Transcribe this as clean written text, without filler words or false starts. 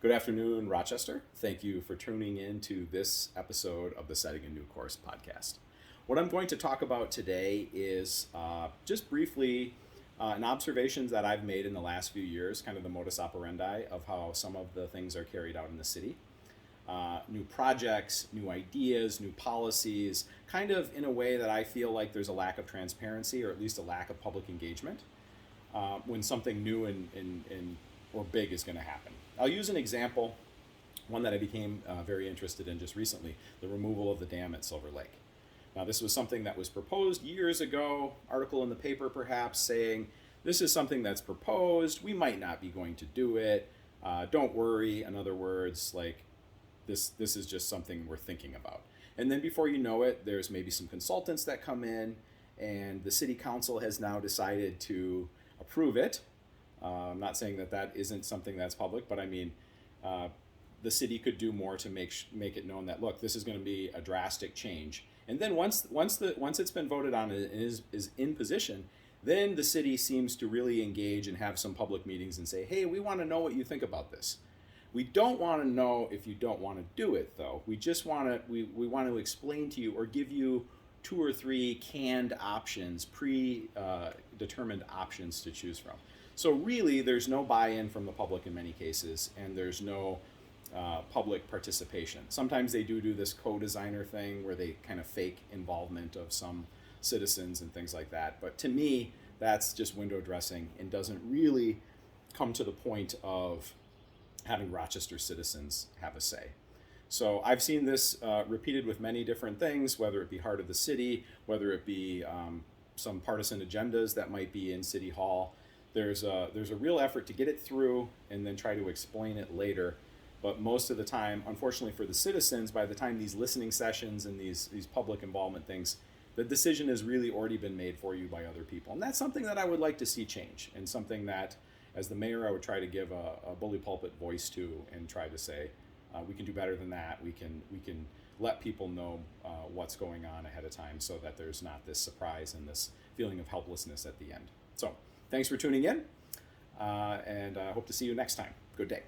Good afternoon, Rochester. Thank you for tuning in to this episode of the Setting a New Course podcast. What I'm going to talk about today is just briefly an observations that I've made in the last few years, kind of the modus operandi of how some of the things are carried out in the city. New projects, new ideas, new policies, kind of in a way that I feel like there's a lack of transparency or at least a lack of public engagement when something new and or big is going to happen. I'll use an example, one that I became very interested in just recently, the removal of the dam at Silver Lake. Now, this was something that was proposed years ago, article in the paper perhaps saying, this is something that's proposed, we might not be going to do it, don't worry, in other words, like this is just something we're thinking about. And then before you know it, there's maybe some consultants that come in, and the city council has now decided to approve it. I'm not saying that that isn't something that's public, but I mean, the city could do more to make it known that, look, this is going to be a drastic change. And then once it's been voted on and is in position, then the city seems to really engage and have some public meetings and say, hey, we want to know what you think about this. We don't want to know if you don't want to do it, though. We just want to we want to explain to you or give you 2 or 3 canned options, predetermined options to choose from. So really, there's no buy-in from the public in many cases, and there's no public participation. Sometimes they do this co-designer thing where they kind of fake involvement of some citizens and things like that. But to me, that's just window dressing and doesn't really come to the point of having Rochester citizens have a say. So I've seen this repeated with many different things, whether it be Heart of the City, whether it be some partisan agendas that might be in City Hall. There's a real effort to get it through and then try to explain it later. But most of the time, unfortunately for the citizens, by the time these listening sessions and these public involvement things, the decision has really already been made for you by other people. And that's something that I would like to see change, and something that, as the mayor, I would try to give a bully pulpit voice to and try to say, we can do better than that. We can let people know what's going on ahead of time so that there's not this surprise and this feeling of helplessness at the end. So thanks for tuning in, and I hope to see you next time. Good day.